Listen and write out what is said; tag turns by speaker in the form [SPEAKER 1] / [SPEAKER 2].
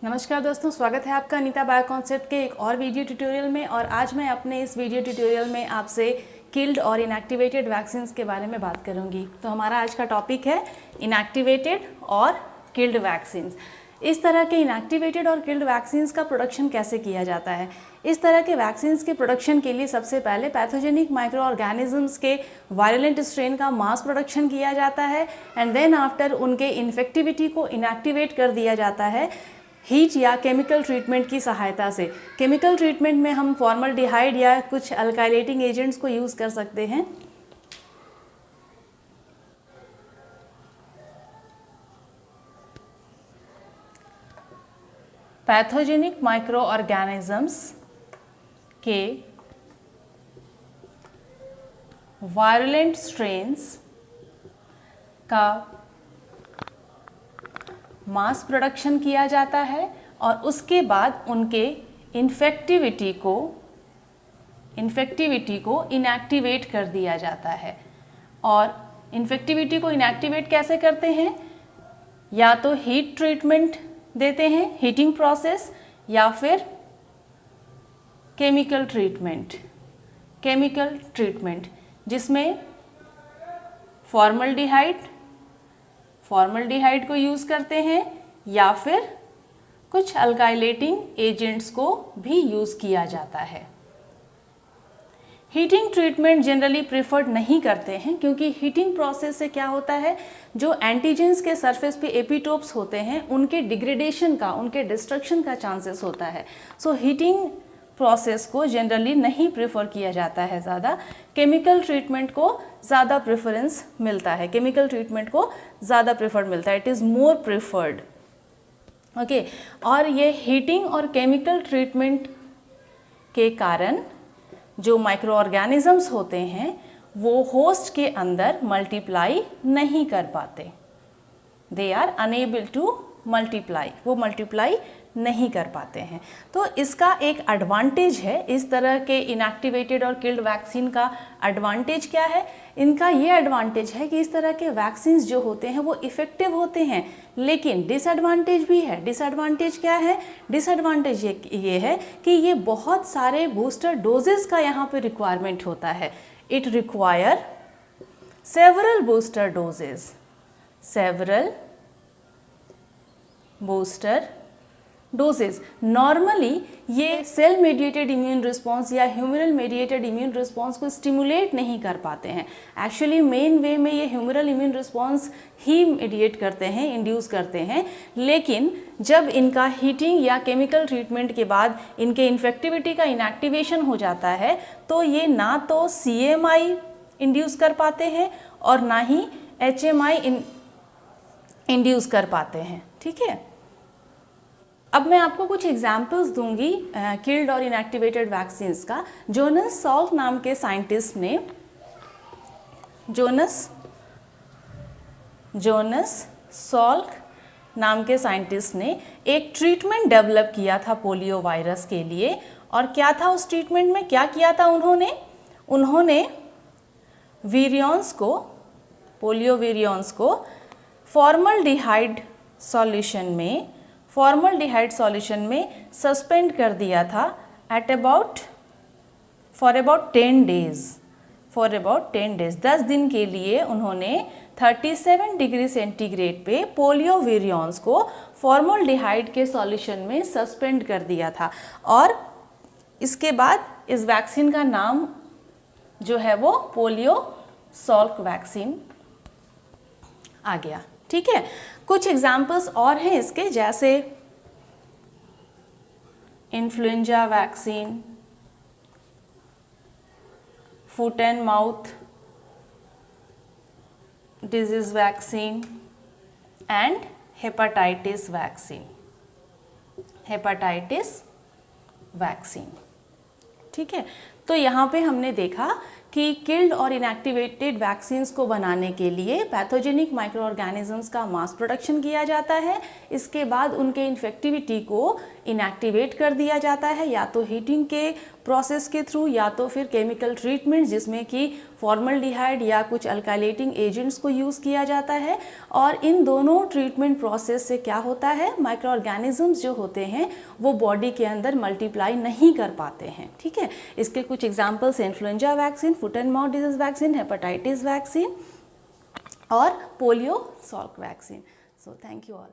[SPEAKER 1] नमस्कार दोस्तों, स्वागत है आपका अनीता बायो कॉन्सेप्ट के एक और वीडियो ट्यूटोरियल में। और आज मैं अपने इस वीडियो ट्यूटोरियल में आपसे किल्ड और इनएक्टिवेटेड वैक्सीन के बारे में बात करूंगी। तो हमारा आज का टॉपिक है इनएक्टिवेटेड और किल्ड वैक्सीन। इस तरह के इनएक्टिवेटेड और किल्ड वैक्सीन का प्रोडक्शन कैसे किया जाता है। इस तरह के वैक्सीन के प्रोडक्शन के लिए सबसे पहले पैथोजेनिक माइक्रो ऑर्गेनिजम्स के वायलेंट स्ट्रेन का मास प्रोडक्शन किया जाता है एंड देन आफ्टर उनके इन्फेक्टिविटी को इनएक्टिवेट कर दिया जाता है हीट या केमिकल ट्रीटमेंट की सहायता से। केमिकल ट्रीटमेंट में हम फॉर्मल्डिहाइड या कुछ अल्काइलेटिंग एजेंट्स को यूज़ कर सकते हैं। पैथोजेनिक माइक्रो ऑर्गेनिजम्स के वायलेंट स्ट्रेन्स का मास प्रोडक्शन किया जाता है और उसके बाद उनके इन्फेक्टिविटी को इनएक्टिवेट कर दिया जाता है। और इन्फेक्टिविटी को इनएक्टिवेट कैसे करते हैं? या तो हीट ट्रीटमेंट देते हैं, हीटिंग प्रोसेस, या फिर केमिकल ट्रीटमेंट जिसमें फॉर्मल्डिहाइड को यूज़ करते हैं या फिर कुछ अल्काइलेटिंग एजेंट्स को भी यूज़ किया जाता है। हीटिंग ट्रीटमेंट जनरली प्रेफर्ड नहीं करते हैं क्योंकि हीटिंग प्रोसेस से क्या होता है, जो एंटीजेंस के सरफेस पे एपिटोप्स होते हैं उनके डिग्रेडेशन का, उनके डिस्ट्रक्शन का चांसेस होता है। सो हीटिंग प्रोसेस को जनरली नहीं प्रेफर किया जाता है ज़्यादा। केमिकल ट्रीटमेंट को ज़्यादा प्रेफरेंस मिलता है, it is more preferred. Okay, और ये हीटिंग और केमिकल ट्रीटमेंट के कारण जो माइक्रो ऑर्गेनिजम्स होते हैं वो होस्ट के अंदर मल्टीप्लाई नहीं कर पाते। They are unable to multiply, वो मल्टीप्लाई नहीं कर पाते हैं। तो इसका एक एडवांटेज है, इस तरह के इनएक्टिवेटेड और किल्ड वैक्सीन का एडवांटेज क्या है? इनका ये एडवांटेज है कि इस तरह के वैक्सीन्स जो होते हैं वो इफ़ेक्टिव होते हैं, लेकिन डिसएडवांटेज भी है। डिसएडवांटेज क्या है? डिसएडवांटेज ये है कि ये बहुत सारे बूस्टर डोजेस का यहाँ पे रिक्वायरमेंट होता है। It require several booster doses. Normally ये सेल मेडिएटेड इम्यून रिस्पॉन्स या ह्यूमरल मेडिएटेड इम्यून रिस्पॉन्स को स्टिमुलेट नहीं कर पाते हैं। एक्चुअली मेन वे में ये ह्यूमरल इम्यून रिस्पॉन्स ही मेडिएट करते हैं, इंड्यूस करते हैं। लेकिन जब इनका हीटिंग या केमिकल ट्रीटमेंट के बाद इनके इन्फेक्टिविटी का इनएक्टिवेशन हो जाता है तो ये ना तो CMI इंड्यूस कर पाते हैं और ना ही HMI इंड्यूस कर पाते हैं। ठीक है, अब मैं आपको कुछ एग्जाम्पल्स दूंगी किल्ड और इनएक्टिवेटेड वैक्सीन्स का। जोनास सॉल्क नाम के साइंटिस्ट ने एक ट्रीटमेंट डेवलप किया था पोलियो वायरस के लिए। और क्या था उस ट्रीटमेंट में, क्या किया था उन्होंने पोलियो वीरियंस को फॉर्मल्डिहाइड सॉल्यूशन में सस्पेंड कर दिया था फॉर अबाउट 10 डेज। 10 दिन के लिए उन्होंने 37 डिग्री सेंटीग्रेड पे पोलियो वीरियंस को फॉर्मल्डिहाइड के सॉल्यूशन में सस्पेंड कर दिया था। और इसके बाद इस वैक्सीन का नाम जो है वो पोलियो सॉल्क वैक्सीन आ गया। ठीक है, कुछ एग्जाम्पल्स और हैं इसके, जैसे influenza vaccine, foot and mouth disease vaccine and hepatitis vaccine. ठीक है, तो यहाँ पे हमने देखा कि किल्ड और इनएक्टिवेटेड वैक्सीन्स को बनाने के लिए पैथोजेनिक माइक्रो ऑर्गेनिजम्स का मास प्रोडक्शन किया जाता है। इसके बाद उनके इन्फेक्टिविटी को इनएक्टिवेट कर दिया जाता है, या तो हीटिंग के प्रोसेस के थ्रू या तो फिर केमिकल ट्रीटमेंट जिसमें कि फॉर्मल्डिहाइड या कुछ अल्काइलेटिंग एजेंट्स को यूज़ किया जाता है। और इन दोनों ट्रीटमेंट प्रोसेस से क्या होता है, माइक्रो ऑर्गेनिजम्स जो होते हैं वो बॉडी के अंदर मल्टीप्लाई नहीं कर पाते हैं। ठीक है, इसके कुछ examples influenza vaccine, foot and mouth disease vaccine, hepatitis vaccine और polio Salk vaccine. So thank you all.